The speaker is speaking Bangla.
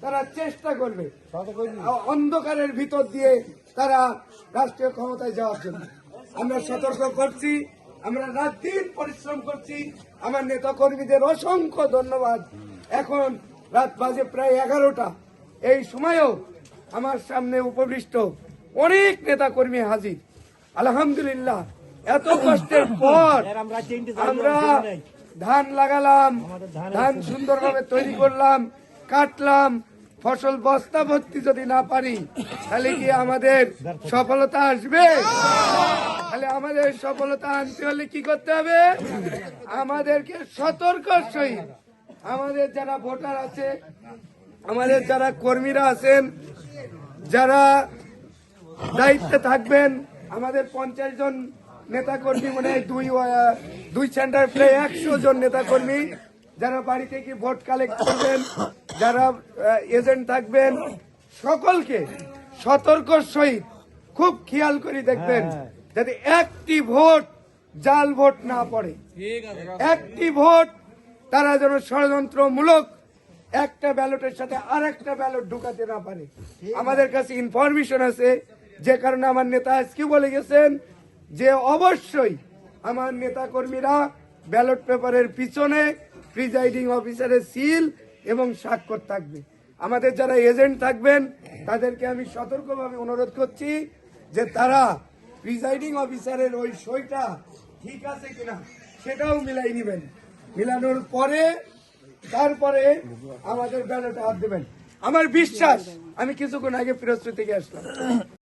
তারা চেষ্টা করবে অন্ধকারের ভিতর দিয়ে তারা রাষ্ট্রীয় ক্ষমতায় যাওয়ার জন্য। আমরা সতর্ক করছি, আমরা রাত দিন পরিশ্রম করছি। আমার নেতা কর্মীদের অসংখ্য ধন্যবাদ। এখন রাত বাজে প্রায় 11টা, এই সময়েও আমার সামনে উপবিষ্ট অনেক নেতা কর্মী হাজির। আলহামদুলিল্লাহ, এত কষ্টের পর আমরা ধান লাগালাম, ধান সুন্দরভাবে তৈরি করলাম, কাটলাম, ফসল বস্তা ভর্তি যদি না পারি তাহলে কি আমাদের সফলতা আসবে? তাহলে আমাদের সফলতা আনতে হলে কি করতে হবে? আমাদেরকে সতর্ক সহিত আমাদের যারা ভোটার আছে, আমাদের যারা কর্মীরা আছেন, যারা দায়িত্বে থাকবেন, আমাদের 50 জন নেতা কর্মী, মানে দুই সেন্টার প্রায় 100 জন নেতা কর্মী যারা বাড়ি থেকে ভোট কালেক্ট করবেন, যারা এজেন্ট থাকবেন, সকলকে সতর্ক সহিত খুব খেয়াল করে দেখবেন যাতে একটি ভোট জাল ভোট না পড়ে। একটি ভোট তারা যেন ষড়যন্ত্রমূলক একটা ব্যালটের সাথে আর একটা ব্যালট ঢুকাতে না পারে। আমাদের কাছে ইনফরমেশন আছে, যে কারণে আমার নেতা আজকে বলে গেছেন যে অবশ্যই আমার নেতা কর্মীরা ব্যালট পেপারের পিছনে প্রিজাইডিং অফিসারের সিল এবং স্বাক্ষর থাকবে। আমাদের যারা এজেন্ট থাকবেন তাদেরকে আমি সতর্কভাবে অনুরোধ করছি যে তারা প্রিজাইডিং অফিসারের ওই সইটা ঠিক আছে কিনা সেটাও মিলাই নেবেন। মিলানোর পরে তারপরে আমাদের ব্যালটে হাত দেবেন। আমার বিশ্বাস, আমি কিছুক্ষণ আগে ফিরোজপুর থেকে আসলাম,